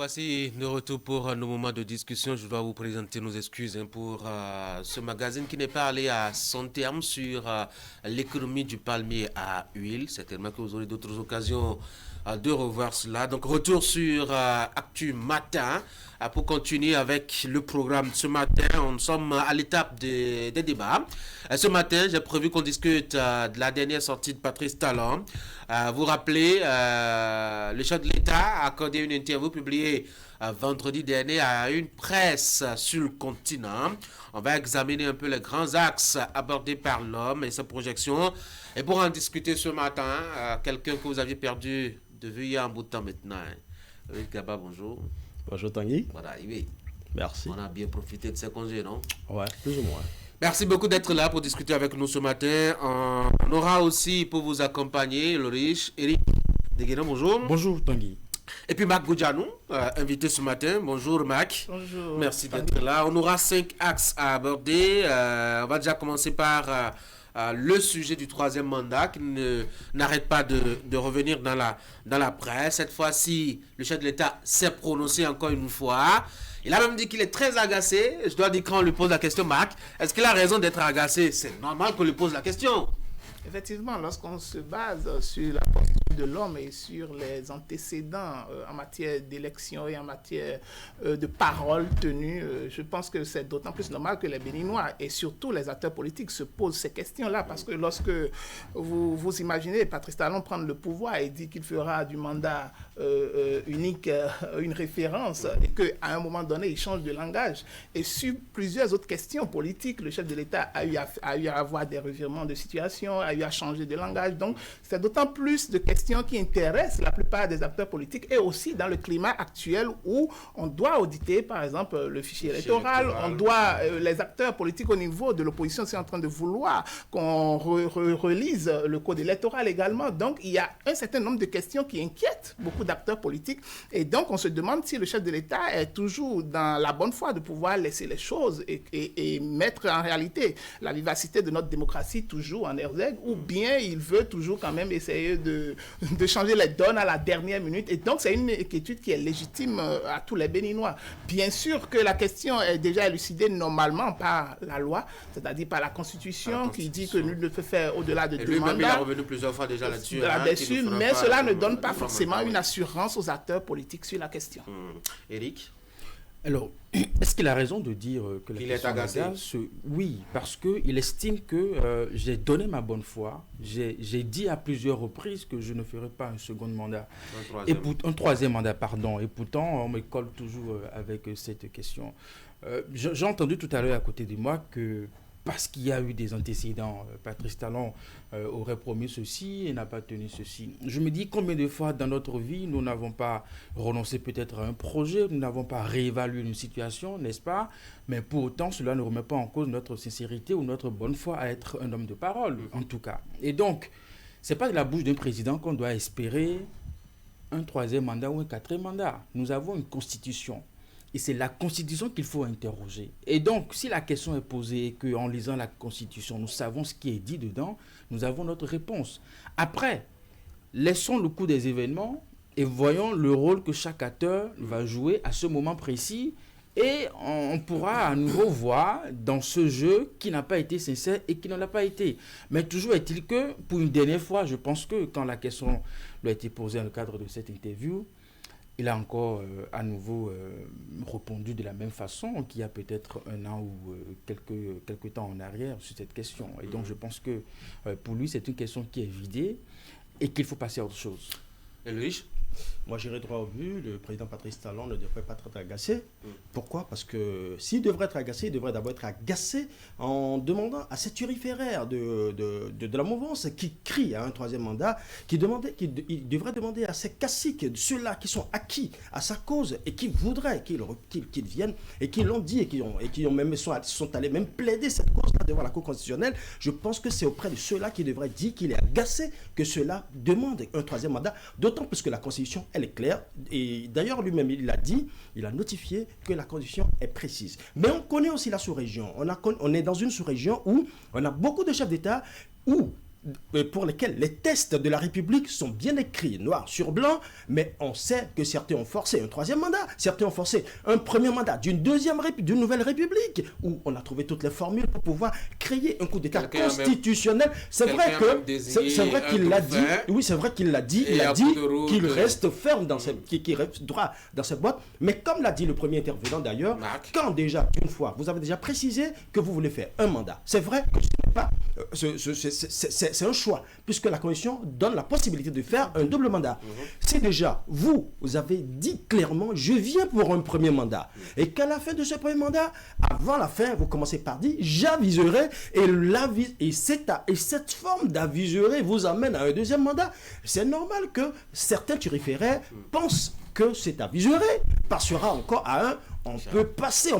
voici de retour pour nos moments de discussion. Je dois vous présenter nos excuses pour ce magazine qui n'est pas allé à son terme sur l'économie du palmier à huile. Certainement que vous aurez d'autres occasions de revoir cela. Donc retour sur Actu Matin pour continuer avec le programme. Ce matin, nous sommes à l'étape des débats. Ce matin, j'ai prévu qu'on discute de la dernière sortie de Patrice Talon. Vous rappelez, le chef de l'État a accordé une interview publiée vendredi dernier à une presse sur le continent. On va examiner un peu les grands axes abordés par l'homme et sa projection. Et pour en discuter ce matin, quelqu'un que vous aviez perdu de vue il y a un bout de temps maintenant. Eric Gaba, bonjour. Bonjour Tanguy. Voilà, arrivé. Merci. On a bien profité de ces congés, non? Ouais, plus ou moins. Merci beaucoup d'être là pour discuter avec nous ce matin. On aura aussi pour vous accompagner le riche Eric Deguena, bonjour. Bonjour Tanguy. Et puis Mac Goudjanou, invité ce matin. Bonjour Mac. Bonjour. Merci d'être là. On aura 5 axes à aborder. On va déjà commencer par le sujet du troisième mandat qui n'arrête pas de revenir dans la presse. Cette fois-ci, le chef de l'État s'est prononcé encore une fois. Il a même dit qu'il est très agacé. Je dois dire quand on lui pose la question, Mac, est-ce qu'il a raison d'être agacé? C'est normal qu'on lui pose la question. Effectivement, lorsqu'on se base sur la posture de l'homme et sur les antécédents en matière d'élection et en matière de paroles tenues, je pense que c'est d'autant plus normal que les Béninois et surtout les acteurs politiques se posent ces questions-là, parce que lorsque vous imaginez Patrice Talon prendre le pouvoir et dit qu'il fera du mandat unique une référence et qu'à un moment donné il change de langage, et sur plusieurs autres questions politiques, le chef de l'État a eu à avoir des revirements de situation, a eu à changer de langage. Donc c'est d'autant plus de questions qui intéressent la plupart des acteurs politiques, et aussi dans le climat actuel où on doit auditer par exemple le fichier électoral. On doit, les acteurs politiques au niveau de l'opposition sont en train de vouloir qu'on relise le code électoral également. Donc il y a un certain nombre de questions qui inquiètent beaucoup d'acteurs politiques, et donc on se demande si le chef de l'État est toujours dans la bonne foi de pouvoir laisser les choses et mettre en réalité la vivacité de notre démocratie toujours en exergue, ou bien il veut toujours quand même essayer de changer les donnes à la dernière minute. Et donc c'est une inquiétude qui est légitime à tous les Béninois. Bien sûr que la question est déjà élucidée normalement par la loi, c'est-à-dire par la Constitution, qui dit que nul ne peut faire au-delà de 2 mandats. Il est revenu plusieurs fois déjà là-dessus. Mais cela ne donne pas forcément une assurance aux acteurs politiques sur la question. Eric? Alors, est-ce qu'il a raison de dire que qu'il est agacé? Oui, parce qu'il estime que j'ai donné ma bonne foi. J'ai dit à plusieurs reprises que je ne ferai pas un second mandat. Un troisième mandat, pardon. Et pourtant, on me colle toujours avec cette question. J'ai entendu tout à l'heure à côté de moi que parce qu'il y a eu des antécédents, Patrice Talon aurait promis ceci et n'a pas tenu ceci. Je me dis combien de fois dans notre vie nous n'avons pas renoncé peut-être à un projet, nous n'avons pas réévalué une situation, n'est-ce pas? Mais pour autant, cela ne remet pas en cause notre sincérité ou notre bonne foi à être un homme de parole, en tout cas. Et donc, ce n'est pas de la bouche d'un président qu'on doit espérer un troisième mandat ou un quatrième mandat. Nous avons une constitution. Et c'est la Constitution qu'il faut interroger. Et donc, si la question est posée et qu'en lisant la Constitution, nous savons ce qui est dit dedans, nous avons notre réponse. Après, laissons le cours des événements et voyons le rôle que chaque acteur va jouer à ce moment précis. Et on pourra à nouveau voir dans ce jeu qui n'a pas été sincère et qui ne l'a pas été. Mais toujours est-il que, pour une dernière fois, je pense que quand la question lui a été posée dans le cadre de cette interview, il a encore à nouveau répondu de la même façon qu'il y a peut-être un an ou quelques temps en arrière sur cette question. Et donc je pense que pour lui, c'est une question qui est vidée et qu'il faut passer à autre chose. Et Louis? Moi, j'irai droit au but. Le président Patrice Talon ne devrait pas être agacé. Pourquoi? Parce que s'il devrait être agacé, il devrait d'abord être agacé en demandant à ces turiféraires de la mouvance qui crient à un troisième mandat, il devrait demander à ces caciques, ceux-là qui sont acquis à sa cause et qui voudraient qu'ils viennent et qui l'ont dit et qui sont allés même plaider cette cause-là devant la Cour constitutionnelle. Je pense que c'est auprès de ceux-là qui devraient dire qu'il est agacé que ceux-là demandent un troisième mandat, d'autant plus que la Constitution, elle est claire, et d'ailleurs lui-même il l'a dit, il a notifié que la Constitution est précise. Mais on connaît aussi la sous-région, on est dans une sous-région où on a beaucoup de chefs d'État où pour lesquels les tests de la République sont bien écrits, noir sur blanc, mais on sait que certains ont forcé un troisième mandat, certains ont forcé un premier mandat d'une nouvelle République, où on a trouvé toutes les formules pour pouvoir créer un coup d'État constitutionnel. C'est vrai qu'il l'a dit, oui, c'est vrai qu'il l'a dit, il a dit qu'il reste ferme dans qu'il reste droit dans cette boîte, mais comme l'a dit le premier intervenant d'ailleurs, quand déjà, une fois, vous avez déjà précisé que vous voulez faire un mandat, c'est vrai que ce n'est pas, c'est un choix, puisque la Constitution donne la possibilité de faire un double mandat. C'est déjà, vous avez dit clairement, je viens pour un premier mandat, et qu'à la fin de ce premier mandat, avant la fin, vous commencez par dire, j'aviserai, et cette forme d'aviserai vous amène à un deuxième mandat. C'est normal que certains turiféraires pensent que cet aviserai passera encore à un. On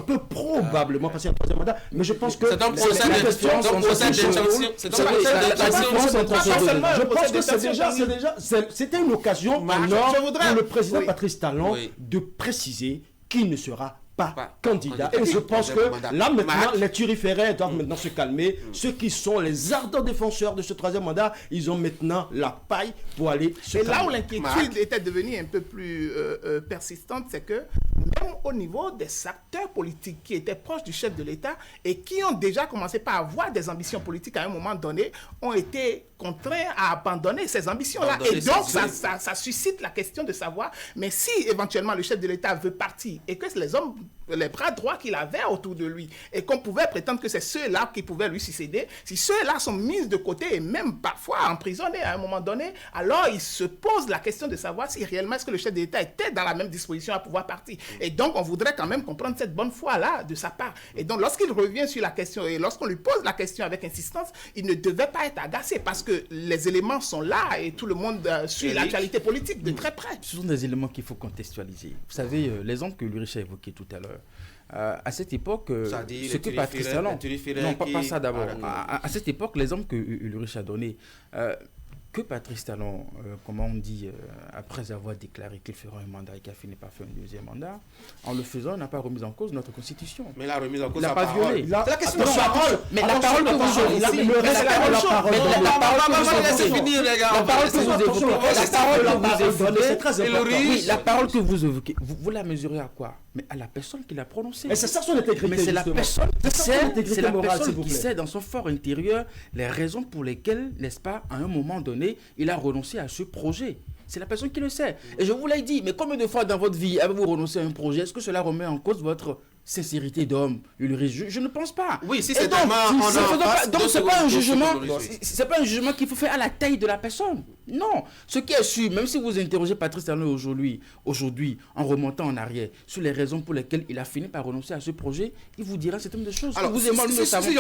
peut probablement passer un troisième mandat, mais je pense que c'est un procès c'était une occasion en or pour le président Patrice Talon de préciser qu'il ne sera pas candidat. Et je pense que là maintenant, les turiféraires doivent maintenant se calmer. Ceux qui sont les ardents défenseurs de ce troisième mandat, ils ont maintenant la paille pour aller se calmer. Et là où l'inquiétude était devenue un peu plus persistante, c'est que même au niveau des acteurs politiques qui étaient proches du chef de l'État et qui ont déjà commencé par avoir des ambitions politiques à un moment donné, ont été contraints à abandonner ces ambitions-là. Et donc, ça suscite la question de savoir, mais si éventuellement le chef de l'État veut partir et que les hommes, les bras droits qu'il avait autour de lui, et qu'on pouvait prétendre que c'est ceux-là qui pouvaient lui succéder, si ceux-là sont mis de côté et même parfois emprisonnés à un moment donné, alors il se pose la question de savoir si réellement est-ce que le chef de l'État était dans la même disposition à pouvoir partir. Et donc, on voudrait quand même comprendre cette bonne foi-là de sa part. Et donc, lorsqu'il revient sur la question et lorsqu'on lui pose la question avec insistance, il ne devait pas être agacé parce que les éléments sont là et tout le monde suit l'actualité politique de très près. Ce sont des éléments qu'il faut contextualiser. Vous savez, l'exemple que Ulrich a évoqué tout à l'heure, à cette époque, ce que Patrice Talon... Non, pas ça d'abord. À cette époque, l'exemple que Ulrich a donné... que Patrice Talon, comment on dit, après avoir déclaré qu'il fera un mandat et qu'il a fini par faire un deuxième mandat, en le faisant, n'a pas remis en cause notre Constitution. Mais la remise en cause, il n'a pas violé. C'est la question de la parole. Mais la parole que vous évoquez, la parole que vous évoquez, vous la mesurez à quoi? Mais à la personne qui l'a prononcée. Mais c'est ça son intégrité. Mais c'est la personne qui sait dans son fort intérieur les raisons pour lesquelles, n'est-ce pas, à un moment donné, il a renoncé à ce projet. C'est la personne qui le sait. Et je vous l'ai dit, mais combien de fois dans votre vie avez-vous renoncé à un projet? Est-ce que cela remet en cause votre sincérité d'homme, Ulrich? Je ne pense pas. Oui, si c'est donc c'est pas un jugement. C'est pas un jugement qu'il faut faire à la taille de la personne. Non. Ce qui est sûr, même si vous interrogez Patrice Talon aujourd'hui, en remontant en arrière, sur les raisons pour lesquelles il a fini par renoncer à ce projet, il vous dira un certain nombre de choses. Alors, vous et moi, nous ne savons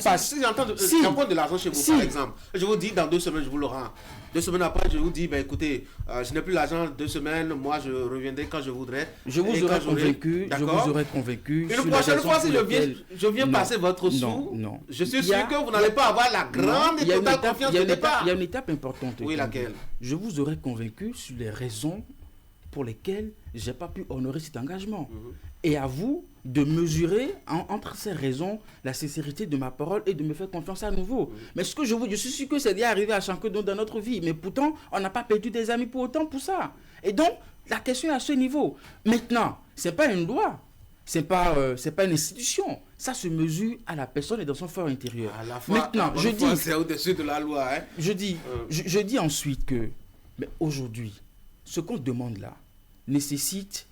pas. Si j'entends de l'argent chez vous, par exemple, je vous dis dans 2 semaines, je vous le rends. 2 semaines après, je vous dis, ben écoutez, je n'ai plus l'argent, 2 semaines, moi je reviendrai quand je voudrais. Je vous aurais convaincu. Une prochaine fois, si je viens passer votre sou, je suis sûr que vous n'allez pas avoir la grande et totale confiance au départ. Il y a une étape importante. Oui, laquelle? Je vous aurais convaincu sur les raisons pour lesquelles je n'ai pas pu honorer cet engagement. Et à vous de mesurer entre ces raisons la sincérité de ma parole et de me faire confiance à nouveau. Mais ce que je suis sûr que c'est déjà arrivé à chacun dans notre vie. Mais pourtant, on n'a pas perdu des amis pour autant pour ça. Et donc, la question est à ce niveau. Maintenant, ce n'est pas une loi. C'est pas une institution. Ça se mesure à la personne et dans son fort intérieur. Maintenant, je dis... C'est au-dessus de la loi. Hein? Je dis ensuite que, mais aujourd'hui, ce qu'on demande là nécessite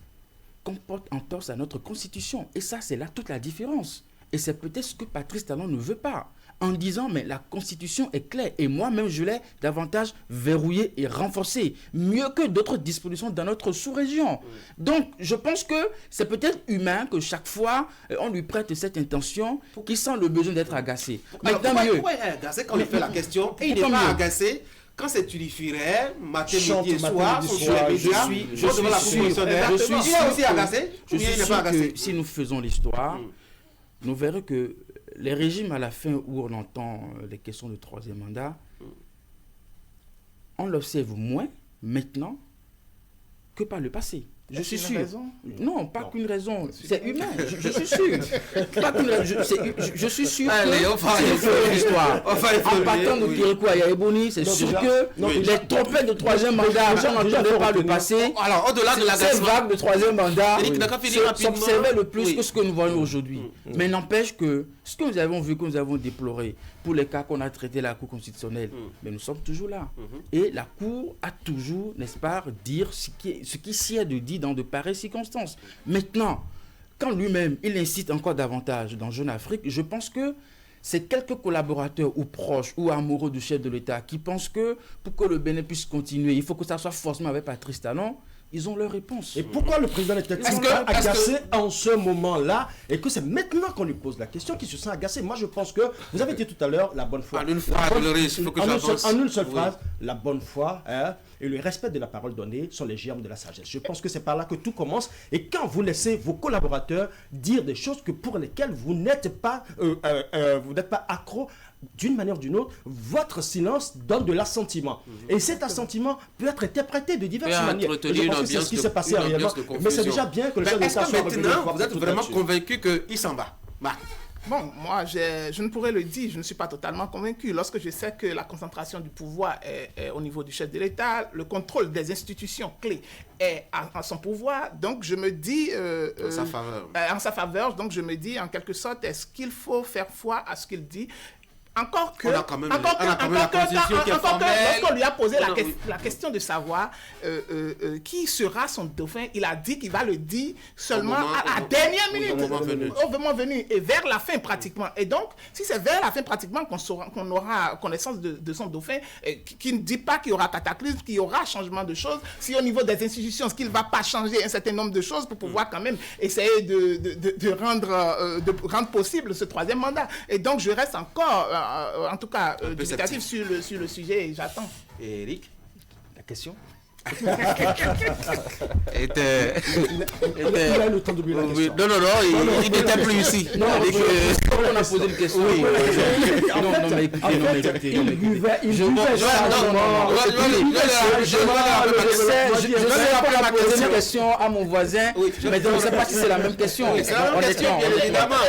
qu'on porte en torse à notre Constitution. Et ça, c'est là toute la différence. Et c'est peut-être ce que Patrice Talon ne veut pas. En disant, mais la Constitution est claire. Et moi-même, je l'ai davantage verrouillée et renforcée. Mieux que d'autres dispositions dans notre sous-région. Donc, je pense que c'est peut-être humain que chaque fois, on lui prête cette intention qui sent le besoin d'être agacé. Maintenant, pourquoi il est agacé quand on lui fait la question et il n'est pas agacé quand c'est turiféraire, matin, midi et soir, je suis sûr que si nous faisons l'histoire, nous verrons que les régimes à la fin où on entend les questions de troisième mandat, on l'observe moins maintenant que par le passé. Je suis sûr. Raison? Non, pas qu'une raison. C'est humain. Je suis sûr. Pas qu'une raison. Je suis sûr. Allez, on va l'histoire. En partant de Kirikou à Yaéboni, c'est sûr que les trompettes de troisième mandat, on n'entendait pas le passé. Alors, au-delà de la Ces vagues de troisième mandat s'observaient le plus Oui. que ce que nous voyons aujourd'hui. Mais n'empêche que ce que nous avons vu, que nous avons déploré, pour les cas qu'on a traités à la Cour constitutionnelle, mais nous sommes toujours là. Et la Cour a toujours, n'est-ce pas, dire ce qui s'y est de dit dans de pareilles circonstances. Maintenant, quand lui-même, il incite encore davantage dans Jeune Afrique, je pense que c'est quelques collaborateurs ou proches ou amoureux du chef de l'État qui pensent que pour que le Bénin puisse continuer, il faut que ça soit forcément avec Patrice Talon. Ils ont leur réponse. Et pourquoi le président était agacé en ce moment-là et que c'est maintenant qu'on lui pose la question qu'il se sent agacé? Moi, je pense que vous avez dit tout à l'heure la bonne foi. En une phrase, il faut que en une seule phrase, la bonne foi et le respect de la parole donnée sont les germes de la sagesse. Je pense que c'est par là que tout commence. Et quand vous laissez vos collaborateurs dire des choses pour lesquelles vous n'êtes pas accro, d'une manière ou d'une autre, votre silence donne de l'assentiment. Et cet assentiment peut être interprété de diverses manières. Je pense que c'est ce qui s'est passé réellement. Mais c'est déjà bien que le chef d'État soit revenu. Maintenant, vous êtes vraiment convaincu qu'il s'en va. Bon, moi, je ne pourrais le dire, je ne suis pas totalement convaincu. Lorsque je sais que la concentration du pouvoir est au niveau du chef de l'État, le contrôle des institutions clés est à son pouvoir, donc je me dis... en sa faveur, donc je me dis, en quelque sorte, est-ce qu'il faut faire foi à ce qu'il dit? Encore que, lorsqu'on lui a posé la question de savoir qui sera son dauphin, il a dit qu'il va le dire seulement à la dernière minute, au moment venu, et vers la fin pratiquement. Et donc, si c'est vers la fin pratiquement qu'on aura connaissance de son dauphin, qui ne dit pas qu'il y aura cataclysme, qu'il y aura changement de choses, si au niveau des institutions, ce qu'il ne va pas changer un certain nombre de choses pour pouvoir quand même essayer de rendre possible ce troisième mandat. Et donc, je reste encore... en tout cas, dubitatif sur le sujet, et j'attends. Et Eric, la question? Il a le temps d'oublier la question. Non, il n'était plus ici. Non, on a posé une question. Oui. Non, mais écoutez. Il buvait. Je sais qu'on a posé une question à mon voisin, mais je ne sais pas si c'est la même question. Honnêtement.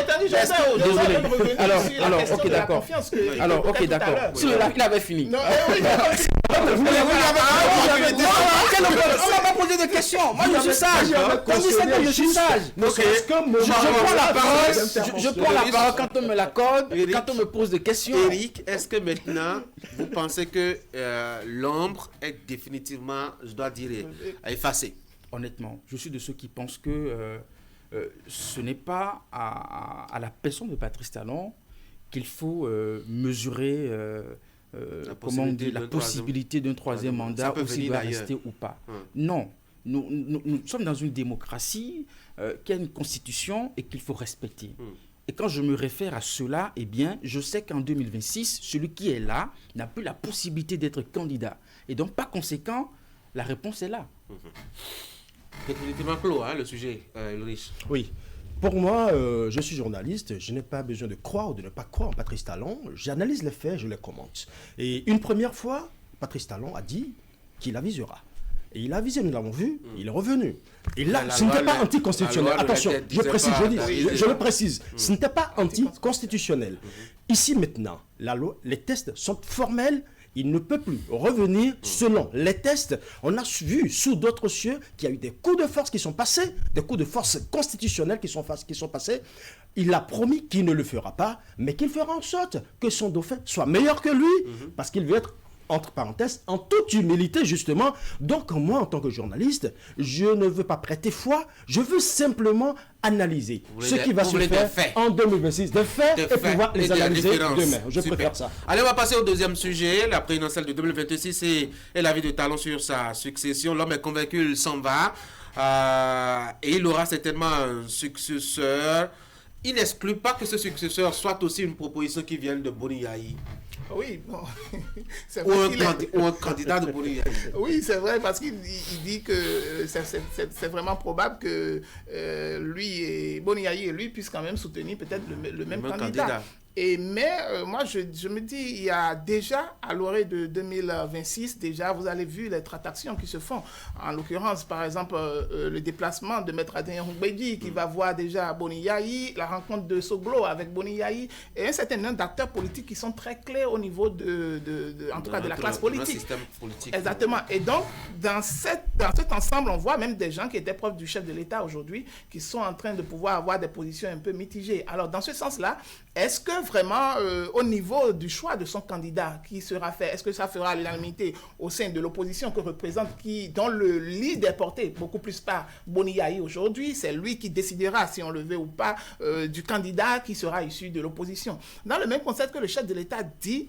Désolé. Alors, ok, d'accord. Il avait fini. On m'a pas posé de questions. Moi, je suis sage. Je suis sage. Je prends la parole quand on me l'accorde, quand on me pose des questions. Eric, est-ce que maintenant, vous pensez que l'ombre est définitivement, je dois dire, effacée? Honnêtement, je suis de ceux qui pensent que ce n'est pas à la personne de Patrice Talon qu'il faut mesurer... la possibilité d'un troisième mandat, ou s'il va rester ou pas. Non, nous sommes dans une démocratie qui a une constitution et qu'il faut respecter. Et quand je me réfère à cela, eh bien, je sais qu'en 2026, celui qui est là n'a plus la possibilité d'être candidat. Et donc, par conséquent, la réponse est là. C'est définitivement clos, le sujet, Ulrich. Oui. Pour moi, je suis journaliste, je n'ai pas besoin de croire ou de ne pas croire en Patrice Talon. J'analyse les faits, je les commente. Et une première fois, Patrice Talon a dit qu'il avisera. Et il a avisé, nous l'avons vu, il est revenu. Et là, ce n'était pas anticonstitutionnel. Attention, je le précise, ce n'était pas anticonstitutionnel. Ici maintenant, les tests sont formels. Il ne peut plus revenir selon les tests. On a vu sous d'autres cieux qu'il y a eu des coups de force qui sont passés, des coups de force constitutionnels qui sont passés. Il a promis qu'il ne le fera pas, mais qu'il fera en sorte que son dauphin soit meilleur que lui, parce qu'il veut être, entre parenthèses, en toute humilité, justement. Donc, moi, en tant que journaliste, je ne veux pas prêter foi, je veux simplement analyser ce qui va se faire en 2026, de faits et pouvoir les analyser demain. Je préfère ça. Allez, on va passer au deuxième sujet, la présidentielle de 2026 et l'avis de Talon sur sa succession. L'homme est convaincu, il s'en va. Et il aura certainement un successeur. Il n'exclut pas que ce successeur soit aussi une proposition qui vienne de Boni Yayi. Oui, bon. Ou un candidat de Boni Yayi. Oui, c'est vrai, parce qu'il dit que c'est vraiment probable que lui et Boni Yayi et lui puissent quand même soutenir peut-être le même candidat. Mais moi, je me dis, il y a déjà, à l'orée de 2026, déjà, vous avez vu les tractations qui se font. En l'occurrence, par exemple, le déplacement de Maître Adrien Roubedi, qui va voir déjà Boni Yayi, la rencontre de Soglo avec Boni Yayi, et un certain nombre d'acteurs politiques qui sont très clés au niveau en tout cas, de la classe politique. Système politique. Exactement. Et donc, dans cet ensemble, on voit même des gens qui étaient proches du chef de l'État aujourd'hui, qui sont en train de pouvoir avoir des positions un peu mitigées. Alors, dans ce sens-là, est-ce que vraiment, au niveau du choix de son candidat qui sera fait, est-ce que ça fera l'unanimité au sein de l'opposition que représente, dont le lead est porté beaucoup plus par Boni Yayi aujourd'hui? C'est lui qui décidera, si on le veut ou pas, du candidat qui sera issu de l'opposition. Dans le même concept que le chef de l'État dit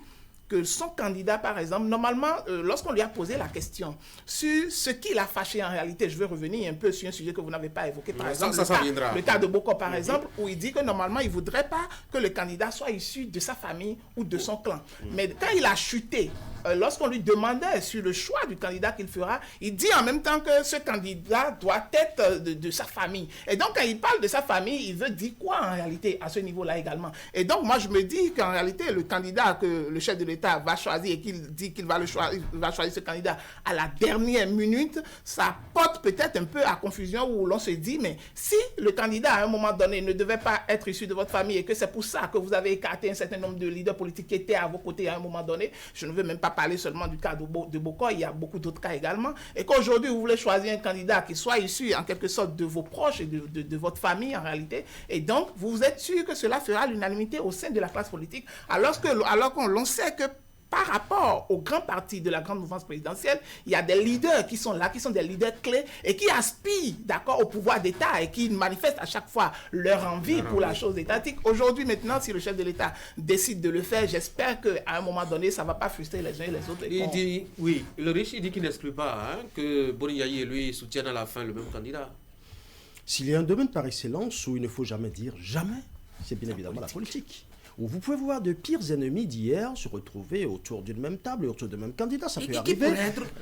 que son candidat, par exemple, normalement, lorsqu'on lui a posé la question sur ce qui l'a fâché en réalité, je veux revenir un peu sur un sujet que vous n'avez pas évoqué, par exemple, le cas de Boko, par exemple, où il dit que normalement, il ne voudrait pas que le candidat soit issu de sa famille ou de son clan. Mais quand il a chuté, lorsqu'on lui demandait sur le choix du candidat qu'il fera, il dit en même temps que ce candidat doit être de sa famille. Et donc, quand il parle de sa famille, il veut dire quoi en réalité à ce niveau-là également? Et donc, moi, je me dis qu'en réalité, le candidat que le chef de l'État va choisir et qu'il dit qu'il va choisir ce candidat à la dernière minute, ça porte peut-être un peu à confusion où l'on se dit, mais si le candidat à un moment donné ne devait pas être issu de votre famille et que c'est pour ça que vous avez écarté un certain nombre de leaders politiques qui étaient à vos côtés à un moment donné, je ne veux même pas parler seulement du cas de Boko, il y a beaucoup d'autres cas également, et qu'aujourd'hui vous voulez choisir un candidat qui soit issu en quelque sorte de vos proches et de votre famille en réalité, et donc vous êtes sûr que cela fera l'unanimité au sein de la classe politique, alors qu'on sait que par rapport aux grands partis de la grande mouvance présidentielle, il y a des leaders qui sont là, qui sont des leaders clés et qui aspirent, d'accord, au pouvoir d'État et qui manifestent à chaque fois leur envie pour la chose étatique. Aujourd'hui, maintenant, si le chef de l'État décide de le faire, j'espère qu'à un moment donné, ça ne va pas frustrer les uns et les autres. Il dit, oui, le riche, il dit qu'il n'exclut pas que Boni Yayi et lui soutiennent à la fin le même candidat. S'il y a un domaine par excellence où il ne faut jamais dire jamais, c'est bien évidemment la politique. Où vous pouvez voir de pires ennemis d'hier se retrouver autour d'une même table et autour d'un même candidat. Ça peut arriver.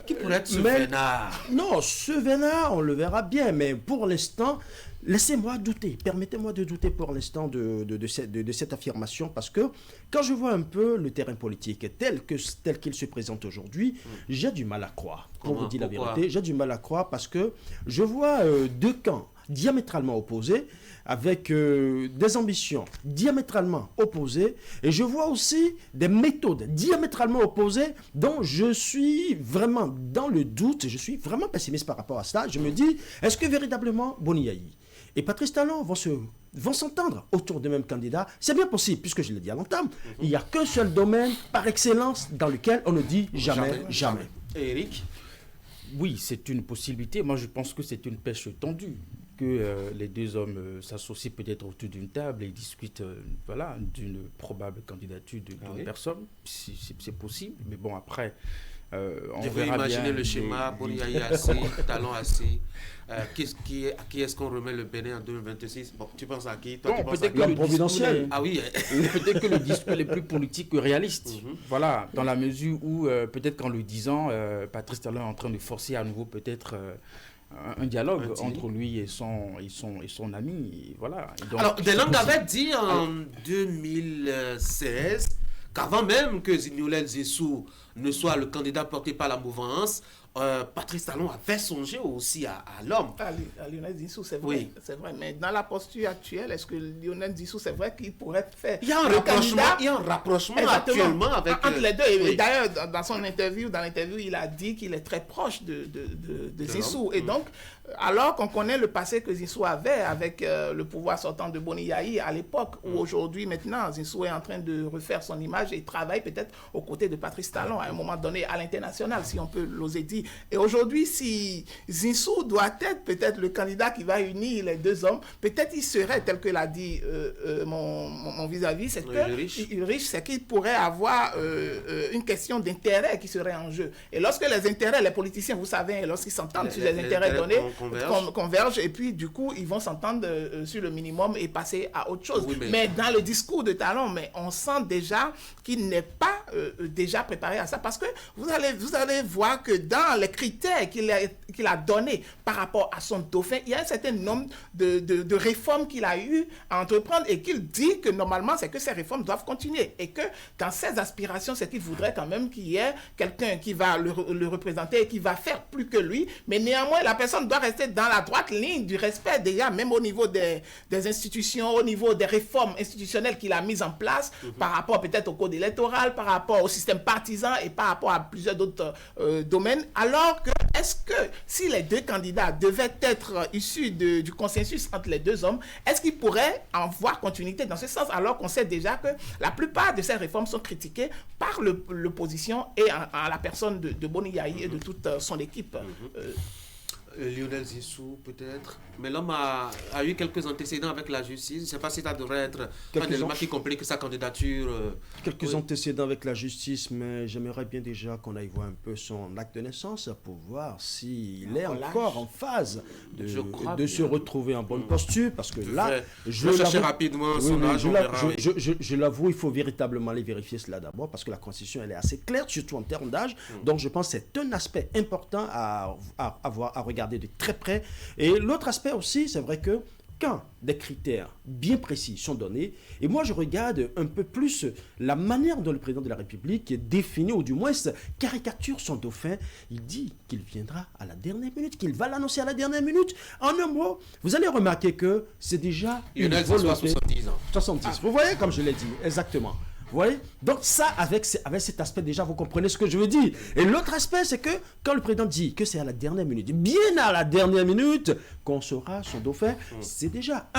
Qui pourrait être ce vénard? Non, ce vénard, on le verra bien. Mais pour l'instant, laissez-moi douter. Permettez-moi de douter pour l'instant de cette affirmation. Parce que quand je vois un peu le terrain politique tel qu'il se présente aujourd'hui, j'ai du mal à croire. Pour vous dire la vérité, j'ai du mal à croire parce que je vois deux camps diamétralement opposés, avec des ambitions diamétralement opposées, et je vois aussi des méthodes diamétralement opposées, dont je suis vraiment dans le doute, je suis vraiment pessimiste par rapport à cela. Je me dis, est-ce que véritablement Boni Yayi et Patrice Talon vont s'entendre autour du même candidat? C'est bien possible, puisque je l'ai dit à l'entame, il n'y a qu'un seul domaine par excellence dans lequel on ne dit jamais. Et Eric? Oui, c'est une possibilité. Moi, je pense que c'est une pêche tendue, que les deux hommes s'associent peut-être autour d'une table et discutent d'une probable candidature d'une personne. C'est possible, mais bon, après, on je vais imaginer le schéma, Boni Yayi assis, Talon assis. Qui est-ce qu'on remet le Bénin en 2026? Bon, tu penses à qui? Toi, bon, tu penses à qui? L'homme providentiel. Ah oui. Peut-être que le discours est plus politique que réaliste. Voilà, dans la mesure où, peut-être qu'en le disant, Patrice Talon est en train de forcer à nouveau peut-être un dialogue entre lui et son ami. Et voilà. Et donc, alors, Delong avait dit en 2016 qu'avant même que Zinioulel Zissou ne soit le candidat porté par la mouvance, Patrice Talon avait songé aussi à l'homme. À Lionel Zissou, c'est vrai, oui. c'est vrai. Mais dans la posture actuelle, est-ce que Lionel Zissou, c'est vrai qu'il pourrait faire il y a un rapprochement actuellement avec entre les deux. Et d'ailleurs, dans l'interview, il a dit qu'il est très proche de Zissou. Et donc, alors qu'on connaît le passé que Zissou avait avec le pouvoir sortant de Boni Yayi à l'époque, où aujourd'hui, maintenant, Zissou est en train de refaire son image et travaille peut-être aux côtés de Patrice Talon à un moment donné à l'international, si on peut l'oser dire. Et aujourd'hui, si Zissou doit être peut-être le candidat qui va unir les deux hommes, peut-être il serait, tel que l'a dit mon vis-à-vis, c'est que riche, c'est qu'il pourrait avoir une question d'intérêt qui serait en jeu. Et lorsque les intérêts, les politiciens, vous savez, lorsqu'ils s'entendent sur les intérêts donnés, convergent, et puis du coup, ils vont s'entendre sur le minimum et passer à autre chose. Oui, mais dans le discours de Talon, on sent déjà qu'il n'est pas déjà préparé à ça, parce que vous allez voir que dans dans les critères qu'il a donnés par rapport à son dauphin, il y a un certain nombre de réformes qu'il a eu à entreprendre et qu'il dit que normalement, c'est que ces réformes doivent continuer et que dans ses aspirations, c'est qu'il voudrait quand même qu'il y ait quelqu'un qui va le représenter et qui va faire plus que lui, mais néanmoins, la personne doit rester dans la droite ligne du respect déjà, même au niveau des institutions, au niveau des réformes institutionnelles qu'il a mises en place par rapport peut-être au code électoral, par rapport au système partisan et par rapport à plusieurs d'autres domaines. Alors que, est-ce que si les deux candidats devaient être issus du consensus entre les deux hommes, est-ce qu'ils pourraient en voir continuité dans ce sens, alors qu'on sait déjà que la plupart de ces réformes sont critiquées par l'opposition et en la personne de Boni Yayi et de toute son équipe. Lionel Zissou, peut-être. Mais l'homme a eu quelques antécédents avec la justice. Je ne sais pas si ça devrait être un élément qui complique sa candidature. Quelques antécédents avec la justice, mais j'aimerais bien déjà qu'on aille voir un peu son acte de naissance pour voir s'il est encore en phase de se retrouver en bonne posture. Parce que là, je vais chercher rapidement son âge. Je l'avoue, il faut véritablement aller vérifier cela d'abord parce que la Constitution, elle est assez claire, surtout en termes d'âge. Donc, je pense que c'est un aspect important à regarder de très près. Et l'autre aspect aussi, c'est vrai que quand des critères bien précis sont donnés, et moi je regarde un peu plus la manière dont le président de la République définit, ou du moins caricature son dauphin, il dit qu'il viendra à la dernière minute, qu'il va l'annoncer à la dernière minute. En un mot, vous allez remarquer que c'est déjà une volonté. 70 ans. 70, vous voyez comme je l'ai dit, exactement. Vous voyez? Donc ça, avec cet aspect déjà, vous comprenez ce que je veux dire. Et l'autre aspect, c'est que quand le président dit que c'est à la dernière minute, bien à la dernière minute, qu'on saura son dauphin, c'est déjà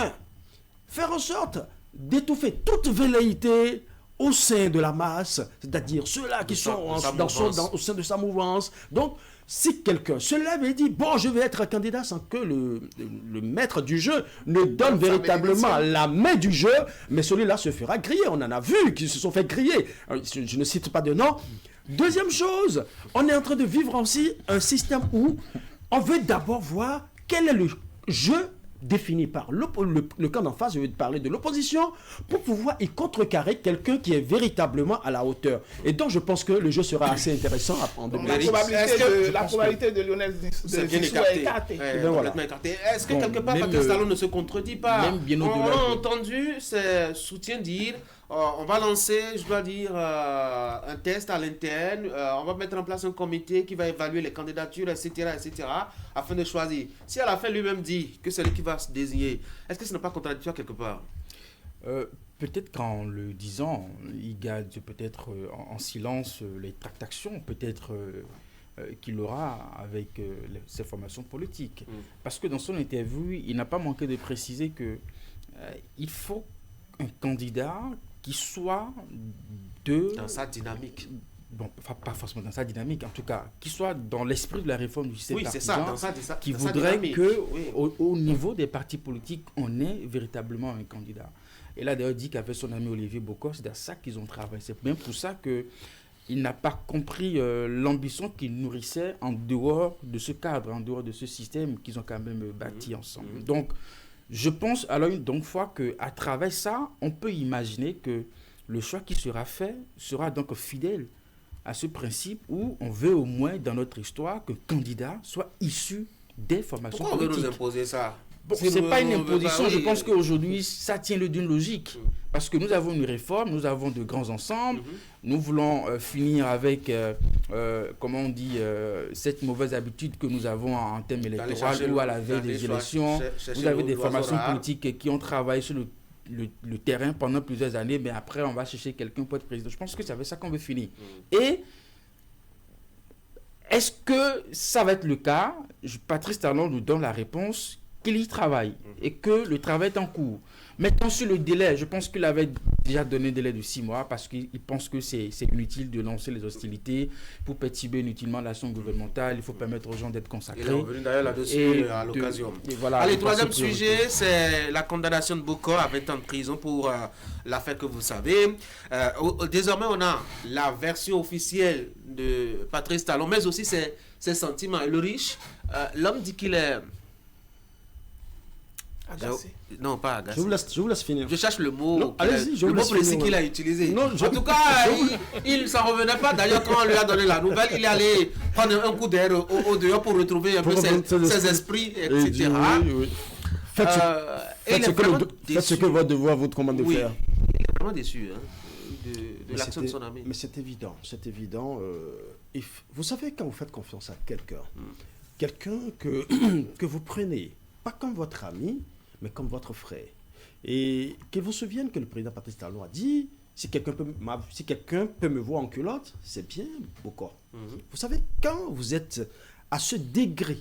faire en sorte d'étouffer toute velléité au sein de la masse, c'est-à-dire ceux-là qui sont au sein de sa mouvance. Donc, si quelqu'un se lève et dit « Bon, je vais être candidat » sans que le maître du jeu ne donne véritablement la main du jeu, mais celui-là se fera griller. On en a vu qui se sont fait griller. Je ne cite pas de nom. Deuxième chose, on est en train de vivre aussi un système où on veut d'abord voir quel est le jeu défini par le camp d'en face, je vais parler de l'opposition, pour pouvoir y contrecarrer quelqu'un qui est véritablement à la hauteur. Et donc, je pense que le jeu sera assez intéressant à prendre. La probabilité de Lionel Zissou est écartée. Complètement écartée. Est-ce que quelque part, Patrice Talon ne se contredit pas? On a entendu ses soutiens dire on va lancer, je dois dire, un test à l'interne. On va mettre en place un comité qui va évaluer les candidatures, etc., afin de choisir. Si à la fin lui-même dit que c'est lui qui va se désigner, est-ce que ce n'est pas contradictoire quelque part? Peut-être qu'en le disant, il garde peut-être en silence les tractations, peut-être qu'il aura avec ses formations politiques. Parce que dans son interview, il n'a pas manqué de préciser que il faut un candidat qui soit dans sa dynamique. Bon, pas forcément dans sa dynamique, en tout cas, qui soit dans l'esprit de la réforme du système partisan, qui voudrait qu'au niveau des partis politiques, on ait véritablement un candidat. Et là, d'ailleurs, dit qu'avec son ami Olivier Bokor, c'est à ça qu'ils ont travaillé. C'est même pour ça qu'il n'a pas compris l'ambition qu'il nourrissait en dehors de ce cadre, en dehors de ce système qu'ils ont quand même bâti ensemble. Donc, je pense alors une fois qu'à travers ça, on peut imaginer que le choix qui sera fait sera donc fidèle à ce principe où on veut au moins dans notre histoire que le candidat soit issu des formations politiques. Pourquoi on veut nous imposer ça? Bon, ce n'est pas une imposition, je pense qu'aujourd'hui, ça tient le d'une logique. Parce que nous avons une réforme, nous avons de grands ensembles, nous voulons finir avec, comment on dit, cette mauvaise habitude que nous avons en termes électoraux ou à la veille des élections. Vous avez des formations politiques qui ont travaillé sur le terrain pendant plusieurs années, mais après, on va chercher quelqu'un pour être président. Je pense que c'est avec ça qu'on veut finir. Et est-ce que ça va être le cas? Patrice Talon nous donne la réponse qu'il y travaille et que le travail est en cours. Maintenant, sur le délai, je pense qu'il avait déjà donné un délai de 6 mois parce qu'il pense que c'est inutile de lancer les hostilités pour perturber inutilement l'action gouvernementale. Il faut permettre aux gens d'être consacrés. Il est revenu d'ailleurs là-dessus à l'occasion. Voilà, allez, troisième sujet, c'est la condamnation de Bokor à 20 ans de prison pour l'affaire que vous savez. Désormais, on a la version officielle de Patrice Talon, mais aussi ses sentiments. Et le riche, l'homme dit qu'il est Agacé. Non, pas agacé. Je vous laisse finir. Je cherche le mot, Non, allez-y, je le vous mot laisse précis finir, qu'il a ouais. utilisé. Non, en tout cas, il ne s'en revenait pas. D'ailleurs, quand on lui a donné la nouvelle, il est allé prendre un coup d'air au dehors pour retrouver un peu ses esprits, etc. Oui. Faites ce que votre devoir vous commande de faire. Il est vraiment déçu de l'action de son ami. Mais c'est évident. Vous savez, quand vous faites confiance à quelqu'un, quelqu'un que vous prenez, pas comme votre ami, mais comme votre frère. Et qu'il vous souvienne que le président Patrice Talon a dit, si quelqu'un peut me voir en culotte, c'est bien, Bokor. Vous savez, quand vous êtes à ce degré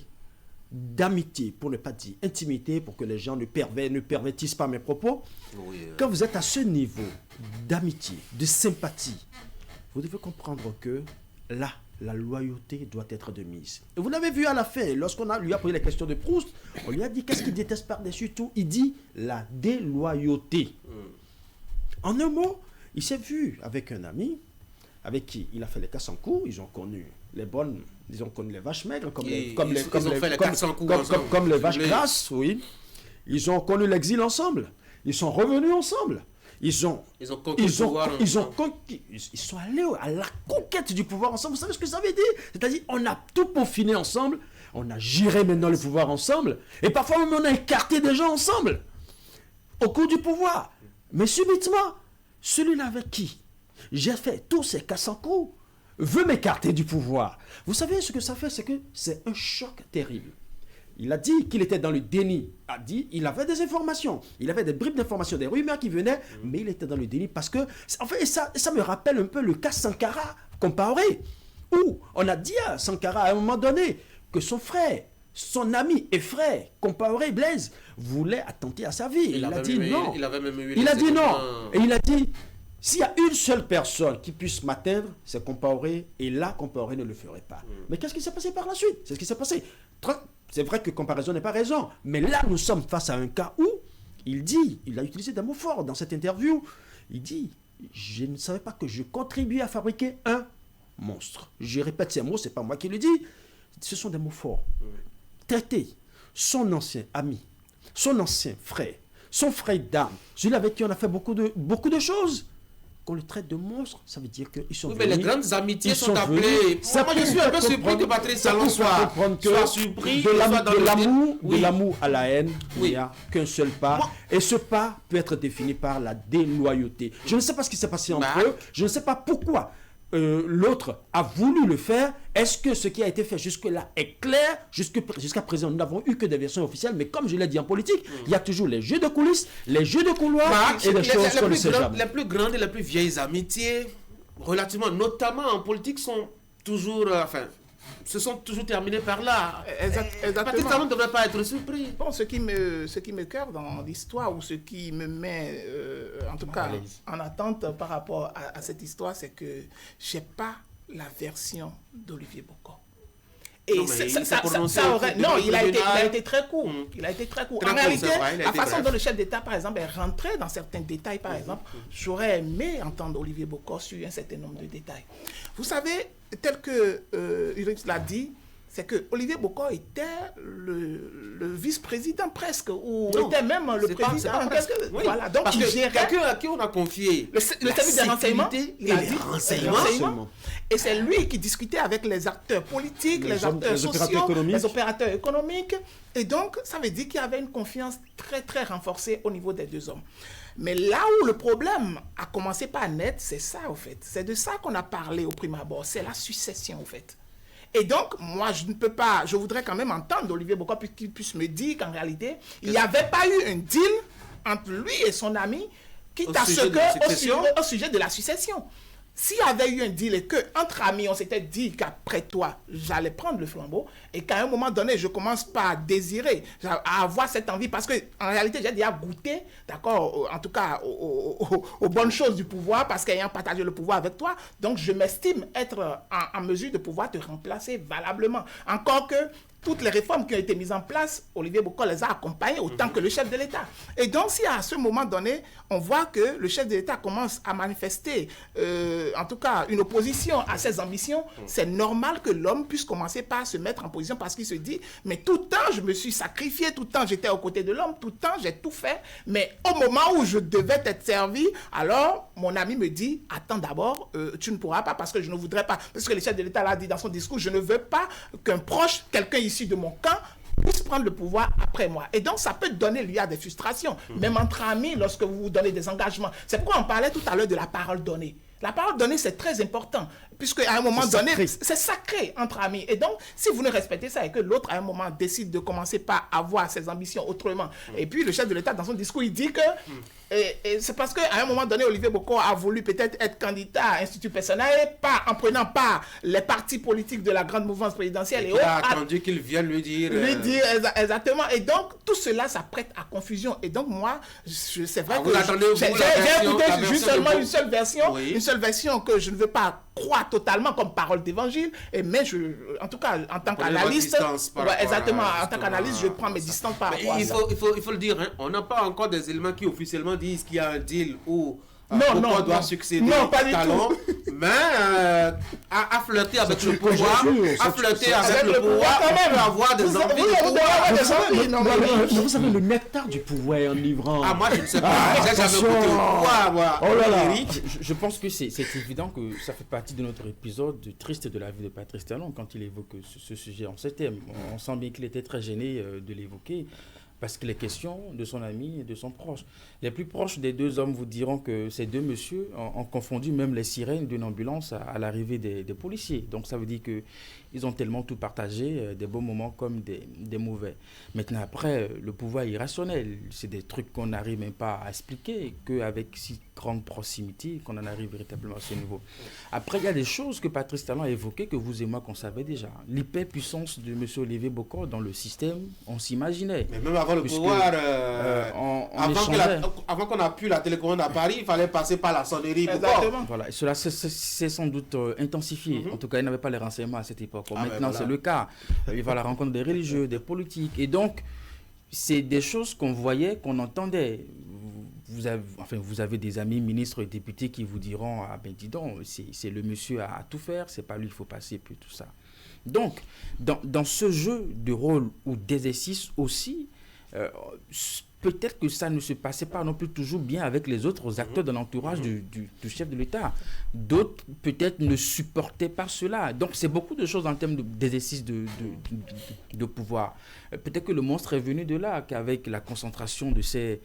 d'amitié, pour ne pas dire intimité, pour que les gens ne pervertissent pas mes propos, quand vous êtes à ce niveau d'amitié, de sympathie, vous devez comprendre que là, la loyauté doit être de mise. Et vous l'avez vu à la fin, lorsqu'on lui a posé la question de Proust, on lui a dit qu'est-ce qu'il déteste par-dessus tout. Il dit la déloyauté. En un mot, il s'est vu avec un ami avec qui il a fait les Kassankou. Ils ont connu les bonnes, ils ont connu les vaches maigres, comme les vaches grasses, oui. Ils ont connu l'exil ensemble. Ils sont revenus ensemble. Ils sont allés à la conquête du pouvoir ensemble. Vous savez ce que ça veut dire? C'est-à-dire, on a tout peaufiné ensemble, on a géré maintenant le pouvoir ensemble, et parfois même on a écarté des gens ensemble, au cours du pouvoir. Mais subitement, celui-là avec qui j'ai fait tous ces Kassankou veut m'écarter du pouvoir. Vous savez ce que ça fait? C'est que c'est un choc terrible. Il a dit qu'il était dans le déni. Il avait des informations. Il avait des bribes d'informations, des rumeurs qui venaient, mais il était dans le déni parce que, en fait, ça me rappelle un peu le cas Sankara Compaoré, où on a dit à Sankara à un moment donné que son frère, son ami et frère, Compaoré Blaise, voulait attenter à sa vie. Il a dit non. Il a dit non. Et il a dit, s'il y a une seule personne qui puisse m'atteindre, c'est Compaoré, et là, Compaoré ne le ferait pas. Mais qu'est-ce qui s'est passé par la suite? C'est ce qui s'est passé. C'est vrai que comparaison n'est pas raison, mais là, nous sommes face à un cas où il a utilisé des mots forts dans cette interview. Il dit, je ne savais pas que je contribuais à fabriquer un monstre. Je répète ces mots, c'est pas moi qui le dis. Ce sont des mots forts. Traiter son ancien ami, son ancien frère, son frère d'âme, celui avec qui on a fait beaucoup de choses. Qu'on le traite de monstre, ça veut dire qu'ils sont venus... mais les grandes amitiés sont appelées... Moi, je suis un peu surpris que Patrice Talon soit surpris. De l'amour à la haine, il n'y a qu'un seul pas. Et ce pas peut être défini par la déloyauté. Je ne sais pas ce qui s'est passé entre eux. Je ne sais pas pourquoi l'autre a voulu le faire. Est-ce que ce qui a été fait jusque-là est clair? Jusqu'à présent, nous n'avons eu que des versions officielles, mais comme je l'ai dit en politique, il y a toujours les jeux de coulisses, les jeux de couloir et des choses qu'on ne sait jamais. Les plus grandes et les plus vieilles amitiés, relativement, notamment en politique, sont toujours... se sont toujours terminées par là. Exactement. Patrice Talon ne devrait pas être surpris. Bon, ce qui me cœur dans l'histoire, ou ce qui me met, en tout cas, en attente par rapport à cette histoire, c'est que je n'ai pas la version d'Olivier Bokor. Et il a été très court. Il a été très court. En réalité, la façon dont le chef d'État, par exemple, est rentré dans certains détails, par exemple, j'aurais aimé entendre Olivier Bokor sur un certain nombre de détails. Vous savez, tel que Ulrich l'a dit, c'est que Olivier Bokor était le vice-président presque, ou était même le président. Voilà, donc il gérait... Quelqu'un à qui on a confié le service des renseignements, les renseignements. Et c'est lui qui discutait avec les acteurs politiques, les acteurs sociaux, les opérateurs économiques. Et donc, ça veut dire qu'il y avait une confiance très, très renforcée au niveau des deux hommes. Mais là où le problème a commencé par naître, c'est ça, au fait. C'est de ça qu'on a parlé au prime abord. C'est la succession, au fait. Et donc, moi, je voudrais quand même entendre Olivier Bokor qu'il puisse me dire qu'en réalité, il n'y avait pas eu un deal entre lui et son ami, quitte à ce que, au sujet de la succession. S'il y avait eu un deal et qu'entre amis, on s'était dit qu'après toi, j'allais prendre le flambeau et qu'à un moment donné, je commence pas à désirer, à avoir cette envie, parce qu'en réalité, j'ai déjà goûté, d'accord, en tout cas, aux bonnes choses du pouvoir, parce qu'ayant partagé le pouvoir avec toi, donc je m'estime être en mesure de pouvoir te remplacer valablement. Encore que toutes les réformes qui ont été mises en place, Olivier Bokor les a accompagnées autant que le chef de l'État. Et donc, si à ce moment donné, on voit que le chef de l'État commence à manifester, en tout cas, une opposition à ses ambitions, c'est normal que l'homme puisse commencer par se mettre en position parce qu'il se dit, mais tout le temps, je me suis sacrifié, tout le temps, j'étais aux côtés de l'homme, tout le temps, j'ai tout fait, mais au moment où je devais être servi, alors, mon ami me dit, attends d'abord, tu ne pourras pas parce que je ne voudrais pas, parce que le chef de l'État l'a dit dans son discours, je ne veux pas qu'un proche, quelqu'un ici de mon camp, puisse prendre le pouvoir après moi. Et donc, ça peut donner lieu à des frustrations, même entre amis, lorsque vous vous donnez des engagements. C'est pourquoi on parlait tout à l'heure de la parole donnée. La parole donnée, c'est très important, puisque à un moment donné, c'est sacré entre amis. Et donc, si vous ne respectez ça et que l'autre, à un moment, décide de commencer par avoir ses ambitions autrement, et puis le chef de l'État, dans son discours, il dit que et c'est parce qu'à un moment donné, Olivier Bokor a voulu peut-être être candidat à Institut personnel, pas en prenant part les partis politiques de la grande mouvance présidentielle. Et il a attendu qu'il vienne lui dire... Exactement. Et donc, tout cela, ça prête à confusion. Et donc, moi, c'est vrai que j'ai écouté juste seulement une seule version, une seule version que je ne veux pas croire totalement comme parole d'évangile, mais en tout cas, en tant qu'analyste, exactement, en tant qu'analyste, je prends mes distances par rapport à ça. Il faut le dire, hein, on n'a pas encore des éléments qui officiellement disent qu'il y a un deal où non, doit succéder Talon, mais à flirter avec le pouvoir, à flirter avec le pouvoir, quand même, avoir des envies. Vous savez le nectar du pouvoir en livrant. Ah, moi je ne sais pas, j'ai jamais goûté au pouvoir, moi. Oh là là. Je pense que c'est évident que ça fait partie de notre épisode triste de la vie de Patrice Talon quand il évoque ce sujet en ces termes. On sent bien qu'il était très gêné de l'évoquer. Parce qu'il est question de son ami et de son proche. Les plus proches des deux hommes vous diront que ces deux messieurs ont confondu même les sirènes d'une ambulance à l'arrivée des policiers. Donc ça veut dire qu'ils ont tellement tout partagé, des bons moments comme des mauvais. Maintenant après, le pouvoir est irrationnel. C'est des trucs qu'on n'arrive même pas à expliquer, qu'avec si grande proximité qu'on en arrive véritablement à ce niveau. Après, il y a des choses que Patrice Talon a évoquées que vous et moi qu'on savait déjà. L'hyperpuissance de M. Olivier Bokor dans le système, on s'imaginait. Mais même avant le pouvoir, avant qu'on a pu la télécommande à Paris, il fallait passer par la sonnerie. Voilà, cela s'est sans doute intensifié. En tout cas, il n'avait pas les renseignements à cette époque. Maintenant, c'est le cas. Il va à la rencontre des religieux, des politiques. Et donc, c'est des choses qu'on voyait, qu'on entendait. Vous avez des amis ministres et députés qui vous diront « Ah ben dis donc, c'est le monsieur à tout faire, c'est pas lui, il faut passer, puis tout ça. » Donc, dans ce jeu de rôle ou d'exercice aussi, peut-être que ça ne se passait pas non plus toujours bien avec les autres acteurs de l'entourage du chef de l'État. D'autres, peut-être, ne supportaient pas cela. Donc, c'est beaucoup de choses en termes d'exercice de pouvoir. Peut-être que le monstre est venu de là, qu'avec la concentration de ces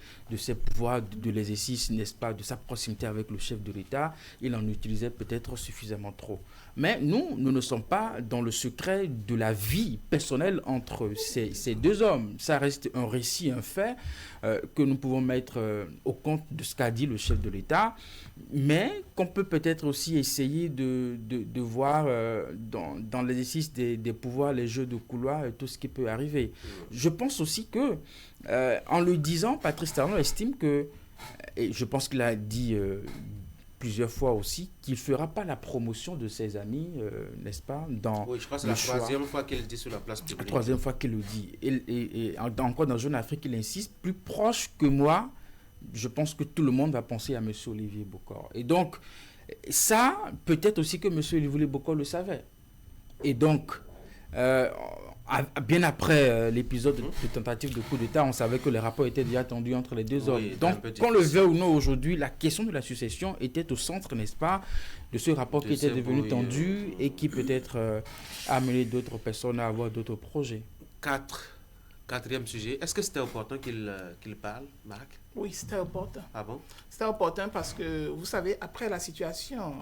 pouvoirs de l'exercice, n'est-ce pas, de sa proximité avec le chef de l'État, il en utilisait peut-être suffisamment trop. Mais nous ne sommes pas dans le secret de la vie personnelle entre ces deux hommes. Ça reste un récit, un fait que nous pouvons mettre au compte de ce qu'a dit le chef de l'État, mais qu'on peut peut-être aussi essayer de voir dans l'exercice des pouvoirs, les jeux de couloir et tout ce qui peut arriver. Je pense aussi que, en le disant, Patrice Talon estime que, et je pense qu'il a dit plusieurs fois aussi, qu'il ne fera pas la promotion de ses amis, n'est-ce pas, dans oui, je crois que c'est la troisième fois qu'il le dit sur la place publique. La troisième fois qu'il le dit. Et encore dans Jeune Afrique, il insiste, plus proche que moi, je pense que tout le monde va penser à M. Olivier Bokor. Et donc, ça, peut-être aussi que M. Olivier Bokor le savait. Et donc, bien après l'épisode de tentative de coup d'État, on savait que les rapports étaient déjà tendus entre les deux hommes. Donc, qu'on le veuille ou non aujourd'hui, la question de la succession était au centre, n'est-ce pas, de ce rapport qui était devenu tendu et qui peut-être a amené d'autres personnes à avoir d'autres projets. Quatrième sujet. Est-ce que c'était opportun qu'il parle, Marc? Oui, c'était opportun. Ah bon? C'était opportun parce que, vous savez, après la situation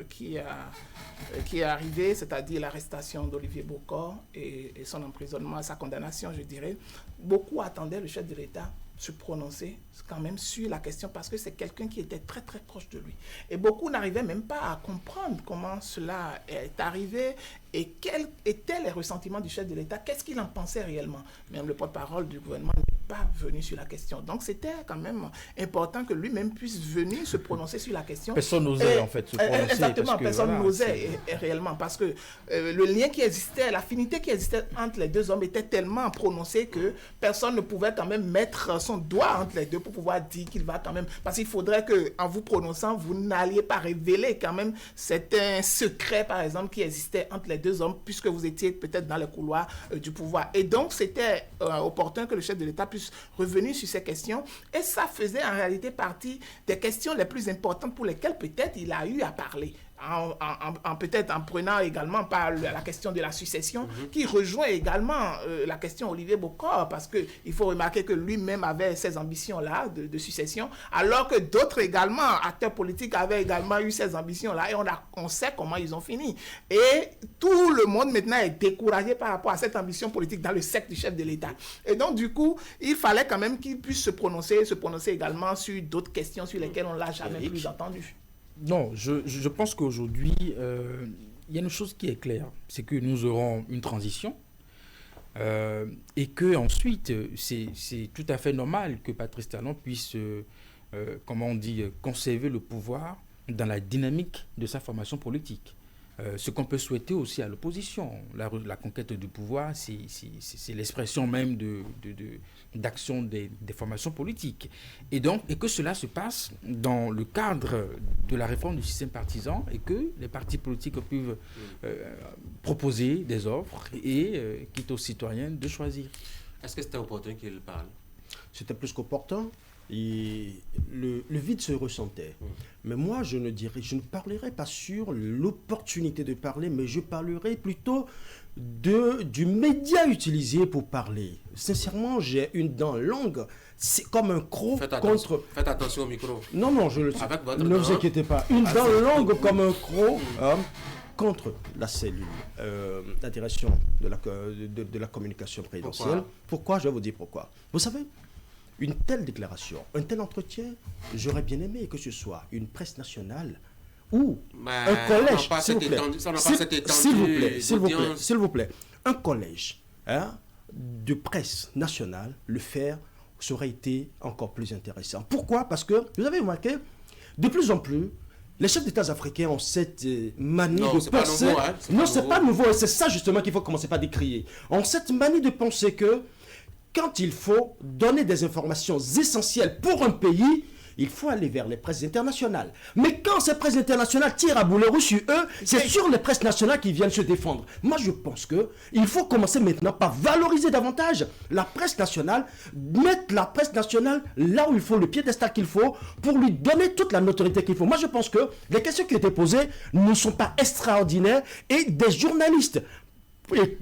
qui est arrivée, c'est-à-dire l'arrestation d'Olivier Bokor et son emprisonnement, sa condamnation, je dirais, beaucoup attendaient le chef de l'État se prononcer quand même sur la question parce que c'est quelqu'un qui était très très proche de lui. Et beaucoup n'arrivaient même pas à comprendre comment cela est arrivé et quels étaient les ressentiments du chef de l'État, qu'est-ce qu'il en pensait réellement. Même le porte-parole du gouvernement n'est pas venu sur la question. Donc, c'était quand même important que lui-même puisse venir se prononcer sur la question. Personne n'osait, en fait, se prononcer. Exactement, personne n'osait réellement, parce que le lien qui existait, l'affinité qui existait entre les deux hommes était tellement prononcée que personne ne pouvait quand même mettre son doigt entre les deux pour pouvoir dire qu'il va quand même... Parce qu'il faudrait qu'en vous prononçant, vous n'alliez pas révéler quand même certains secrets, par exemple, qui existaient entre les deux hommes, puisque vous étiez peut-être dans les couloirs du pouvoir. Et donc, c'était opportun que le chef de l'État puisse revenir sur ces questions. Et ça faisait en réalité partie des questions les plus importantes pour lesquelles peut-être il a eu à parler. Peut-être en prenant également par la question de la succession, qui rejoint également la question Olivier Bokor, parce qu'il faut remarquer que lui-même avait ces ambitions-là de succession, alors que d'autres également, acteurs politiques, avaient également eu ces ambitions-là, et on sait comment ils ont fini. Et tout le monde maintenant est découragé par rapport à cette ambition politique dans le cercle du chef de l'État. Et donc, du coup, il fallait quand même qu'il puisse se prononcer également sur d'autres questions sur lesquelles on ne l'a jamais plus entendu. Non, je pense qu'aujourd'hui, il y a une chose qui est claire, c'est que nous aurons une transition et qu'ensuite, c'est tout à fait normal que Patrice Talon puisse, conserver le pouvoir dans la dynamique de sa formation politique. Ce qu'on peut souhaiter aussi à l'opposition. La conquête du pouvoir, c'est l'expression même d'action des formations politiques. Et que cela se passe dans le cadre de la réforme du système partisan et que les partis politiques peuvent proposer des offres et quitte aux citoyens de choisir. Est-ce que c'était opportun qu'il parle? C'était plus qu'opportun. Et le vide se ressentait. Mais moi, je ne parlerai pas sur l'opportunité de parler, mais je parlerai plutôt du média utilisé pour parler. Sincèrement, j'ai une dent longue. C'est comme un croc contre... Faites attention au micro. Non, ne vous inquiétez pas. Une dent longue comme un croc contre la cellule, la direction de la communication présidentielle. Pourquoi? Je vais vous dire pourquoi. Vous savez, une telle déclaration, un tel entretien, j'aurais bien aimé que ce soit une presse nationale ou un collège, s'il vous plaît, un collège de presse nationale, le faire, ça aurait été encore plus intéressant. Pourquoi? Parce que, vous avez remarqué, de plus en plus, les chefs d'État africains ont cette manie de penser... Non, c'est pas nouveau, c'est ça justement qu'il faut commencer par décrier. Ont cette manie de penser que quand il faut donner des informations essentielles pour un pays, il faut aller vers les presses internationales. Mais quand ces presses internationales tirent à boulet rouge sur eux, c'est sur les presses nationales qui viennent se défendre. Moi, je pense qu'il faut commencer maintenant par valoriser davantage la presse nationale, mettre la presse nationale là où il faut, le piédestal qu'il faut, pour lui donner toute la notoriété qu'il faut. Moi, je pense que les questions qui ont été posées ne sont pas extraordinaires et des journalistes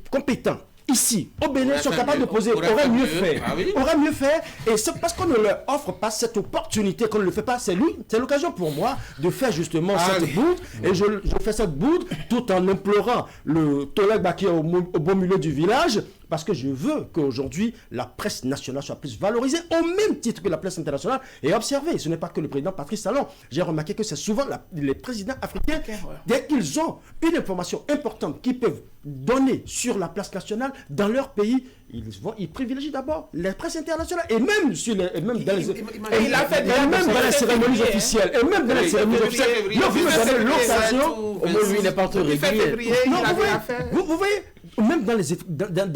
compétents ici, au Bénin, sont capables de poser, auraient mieux fait. Auraient mieux fait, et c'est parce qu'on ne leur offre pas cette opportunité, qu'on ne le fait pas. C'est l'occasion pour moi de faire justement cette bourde, et je fais cette bourde tout en implorant le Tolek Baki au beau milieu du village, parce que je veux qu'aujourd'hui, la presse nationale soit plus valorisée, au même titre que la presse internationale, et observez, ce n'est pas que le président Patrice Talon. J'ai remarqué que c'est souvent les présidents africains, dès qu'ils ont une information importante qu'ils peuvent donner sur la place nationale, dans leur pays, ils privilégient d'abord les presses internationales, et même dans les cérémonies officielles. Et même dans les cérémonies officielles, vous me donnez l'occasion, lui n'est pas trop régulier. Vous voyez, même dans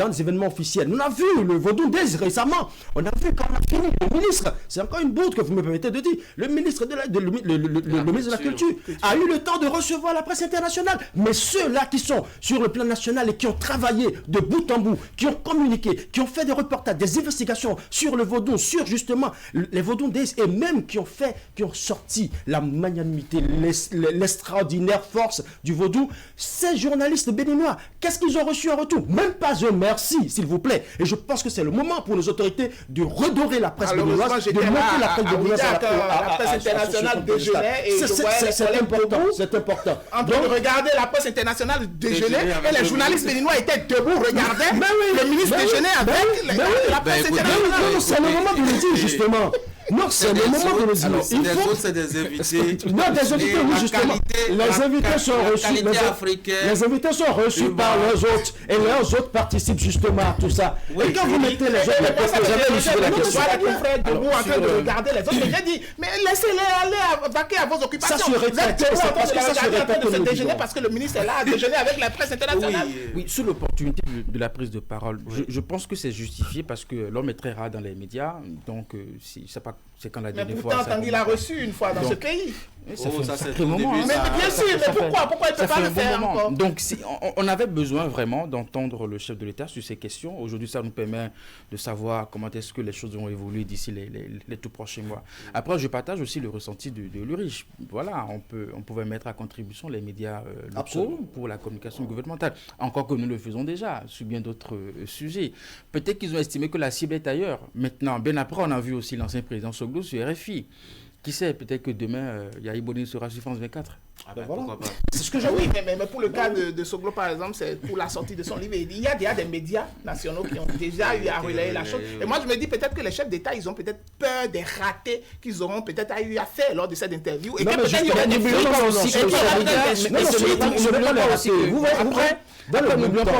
les événements officiels. On a vu le Vaudou Days récemment. On a vu quand on a fini, le ministre, c'est encore une bourde que vous me permettez de dire, le ministre de la Culture a eu le temps de recevoir la presse internationale. Mais ceux-là qui sont sur le plan national et qui ont travaillé de bout en bout, qui ont communiqué, qui ont fait des reportages, des investigations sur le Vaudou, sur justement les Vaudou Days, et même qui ont sorti la magnanimité, l'extraordinaire force du Vaudou, ces journalistes béninois, qu'est-ce qu'ils ont reçu en retour? Même pas un merci, s'il vous plaît. Et je pense que c'est le moment pour nos autorités de redorer la presse béninoise, de monter la presse béninoise la presse internationale déjeunait, et c'est important. Donc, regardez la presse internationale déjeunait, et les journalistes béninois étaient debout, regardaient le ministre déjeuner avec la presse internationale. C'est le moment de le dire, justement. Non, c'est le moment de le dire. Il faut... C'est des invités. Non, des invités, oui, justement. Les invités sont reçus. Les invités sont reçus par leurs hôtes. Et leurs hôtes participent justement à tout ça. Et quand vous mettez les autres, vous avez élucidé la question. Debout en train de regarder les autres. J'ai dit, mais laissez-les aller vaquer à vos occupations. Ça se répète. Parce que le ministre est là à déjeuner avec la presse internationale. Oui, sous l'opportunité de la prise de parole, je pense que c'est justifié parce que l'homme est très rare dans les médias. Donc, c'est quand la dernière fois. Mais pourtant, Tanguy l'a reçu une fois dans ce pays. Ça fait un sacré moment. Mais bien sûr, mais pourquoi il ne peut pas le faire encore? Donc, on avait besoin vraiment d'entendre le chef de l'État sur ces questions. Aujourd'hui, ça nous permet de savoir comment est-ce que les choses vont évoluer d'ici les tout prochains mois. Après, je partage aussi le ressenti de l'URICH. Voilà, on pouvait mettre à contribution les médias locaux pour la communication gouvernementale. Encore que nous le faisons déjà sur bien d'autres sujets. Peut-être qu'ils ont estimé que la cible est ailleurs. Maintenant, bien après, on a vu aussi l'ancien président Soglo sur RFI. Qui sait, peut-être que demain, Yahi Boni sera sur France 24. Voilà. Pourquoi pas. C'est ce que je oui, mais pour le cas de Soglo, par exemple, c'est pour la sortie de son livre. Il y a déjà des médias nationaux qui ont déjà eu à relayer la chose. Et moi, je me dis peut-être que les chefs d'État, ils ont peut-être peur des ratés qu'ils auront peut-être eu à faire lors de cette interview. Et que peut-être il y aurait des n'oublions pas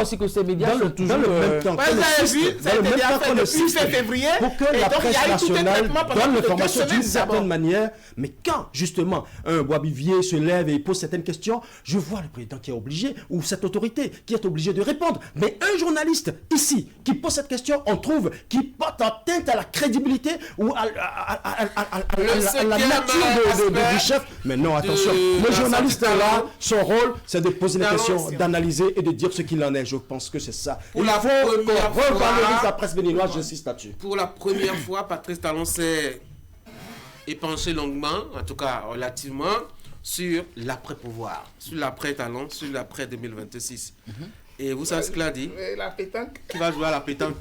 aussi que ces médias sont toujours... Dans le même temps que le 6 février, pour que la presse nationale donne l'information d'une certaine manière. Mais quand, justement, un Boisbivier se lève et pose certaines questions, je vois le président qui est obligé, ou cette autorité qui est obligée de répondre. Mais un journaliste, ici, qui pose cette question, on trouve, qui porte atteinte à la crédibilité ou à la nature du chef. Mais non, attention, le journaliste là, son rôle, c'est de poser des questions, d'analyser et de dire ce qu'il en est. Je pense que c'est ça. Il faut qu'on revalorise la presse béninoise, j'insiste là-dessus. Pour la première fois, Patrice Talon s'est épanché longuement, en tout cas relativement, sur l'après-pouvoir, sur l'après-Talon, sur l'après-2026. Et vous savez ce qu'il a dit? La pétanque. Qui va jouer à la pétanque.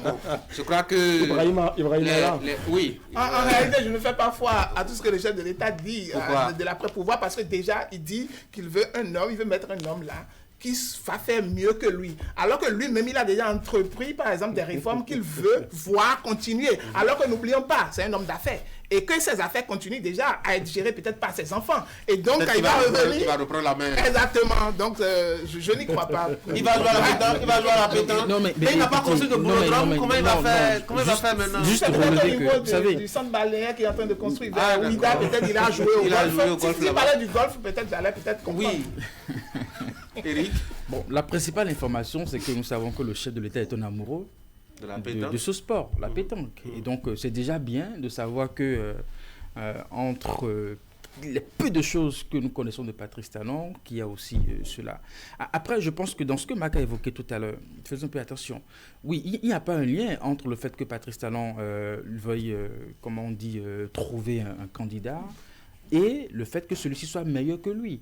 Bon, je crois que... Ibrahima est là. Oui. En réalité, je ne fais pas foi à tout ce que le chef de l'État dit de l'après-pouvoir, parce que déjà, il dit qu'il veut un homme, il veut mettre un homme là qui va faire mieux que lui. Alors que lui-même, il a déjà entrepris, par exemple, des réformes qu'il veut voir continuer. Alors que n'oublions pas, c'est un homme d'affaires. Et que ses affaires continuent déjà à être gérées peut-être par ses enfants. Et donc, quand il va revenir... Il va reprendre la main. Exactement. Donc, je n'y crois pas. Il va jouer à la pétanque. Non, mais il n'a pas construit de boulodrome. Comment il va faire maintenant? Juste relever que, vous savez... Du centre balnéaire qui est en train de construire. Ouida, peut-être il a joué au golf. S'il parlait du golf, peut-être j'allais comprendre. Oui. Eric? Bon, la principale information, c'est que nous savons que le chef de l'État est un amoureux de ce sport, la pétanque. Et donc, c'est déjà bien de savoir que entre les peu de choses que nous connaissons de Patrice Talon, qu'il y a aussi cela. Après, je pense que dans ce que Mac a évoqué tout à l'heure, faisons un peu attention. Oui, il n'y a pas un lien entre le fait que Patrice Talon veuille, comment on dit, trouver un candidat et le fait que celui-ci soit meilleur que lui.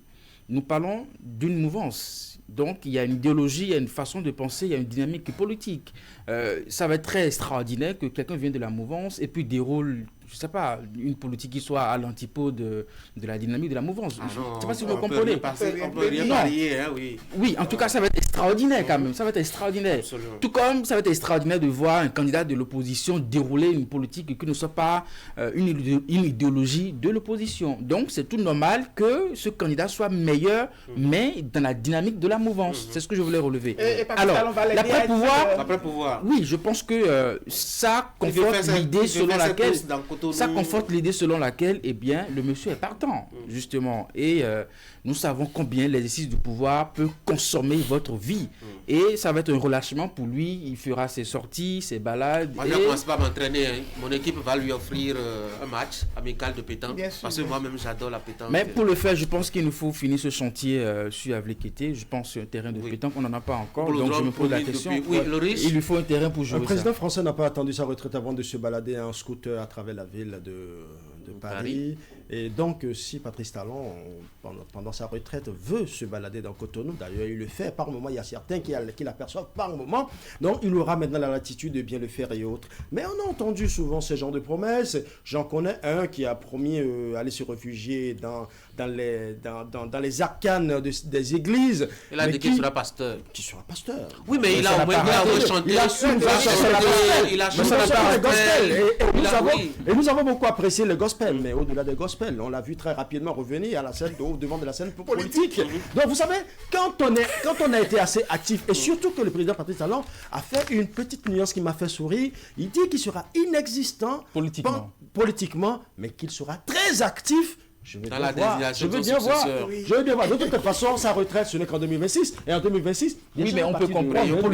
Nous parlons d'une mouvance. Donc, il y a une idéologie, il y a une façon de penser, il y a une dynamique politique. Ça va être très extraordinaire que quelqu'un vienne de la mouvance et puis déroule, je ne sais pas, une politique qui soit à l'antipode de la dynamique de la mouvance. Je ne sais pas si vous me comprenez. On peut rien parier, hein, oui. Oui, en tout cas, ça va être extraordinaire quand même. Ça va être extraordinaire. Absolument. Tout comme ça va être extraordinaire de voir un candidat de l'opposition dérouler une politique qui ne soit pas une idéologie de l'opposition. Donc, c'est tout normal que ce candidat soit meilleur, mais dans la dynamique de la mouvance. C'est ce que je voulais relever. Alors, l'après-pouvoir, oui, je pense que ça conforte l'idée selon laquelle, eh bien, le monsieur est partant, justement. Et nous savons combien l'exercice du pouvoir peut consommer votre vie. Et ça va être un relâchement pour lui. Il fera ses sorties, ses balades. Moi, je ne commence pas à m'entraîner. Hein. Mon équipe va lui offrir un match amical de pétanque. Parce que moi-même, j'adore la pétanque. Mais pour le faire, je pense qu'il nous faut finir ce chantier sur Avlekété. Je pense sur un terrain de pétanque. On n'en a pas encore. Donc, je me pose la question. Il lui faut un terrain pour jouer. Le président français n'a pas attendu sa retraite avant de se balader en scooter à travers la ville de de Paris. Et donc, si Patrice Talon, pendant sa retraite, veut se balader dans Cotonou, d'ailleurs, il le fait par moment, il y a certains qui l'aperçoivent par moment, donc il aura maintenant la latitude de bien le faire et autres. Mais on a entendu souvent ce genre de promesses. J'en connais un qui a promis aller se réfugier dans les arcanes des églises. Il a dit qu'il sera pasteur. Qui sera pasteur. Oui, mais il a au moins chanté. Il a chanté le gospel. Et nous avons beaucoup apprécié le gospel. Mais au-delà des gospel, on l'a vu très rapidement revenir à la scène, au devant de la scène politique. Donc vous savez, quand on a été assez actif, et surtout que le président Patrice Talon a fait une petite nuance qui m'a fait sourire, il dit qu'il sera inexistant politiquement, mais qu'il sera très actif. Je veux bien voir. De toute façon, sa retraite, ce n'est qu'en 2026. Et en 2026, oui, mais on peut comprendre. On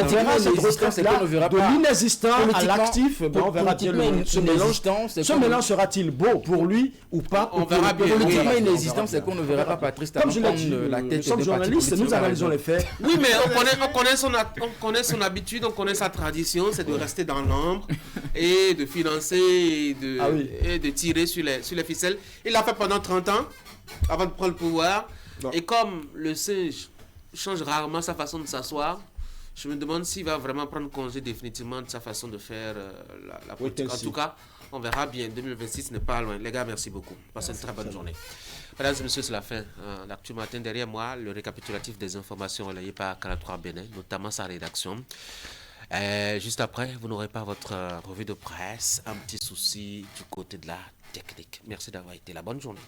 verra cette retraite-là de l'inexistant à l'actif. On verra bien ce mélange sera-t-il beau pour lui ou pas. On verra bien. Politiquement inexistant, c'est qu'on ne verra pas Patrice Talon prendre la tête. Nous sommes journalistes, nous analysons les faits. Oui, mais on connaît son habitude, on connaît sa tradition, c'est de rester dans l'ombre et de financer et de tirer sur les ficelles. Il l'a fait pendant 30 ans avant de prendre le pouvoir. Non. Et comme le singe change rarement sa façon de s'asseoir, je me demande s'il va vraiment prendre congé définitivement de sa façon de faire la politique. En tout cas, on verra bien. 2026 n'est pas loin. Les gars, merci beaucoup. Passez une très bonne journée. Mesdames et messieurs, c'est la fin. L'actu matin, derrière moi, le récapitulatif des informations relayées par Canal 3 Bénin, notamment sa rédaction. Juste après, vous n'aurez pas votre revue de presse. Un petit souci du côté de la technique. Merci d'avoir été là. Bonne journée.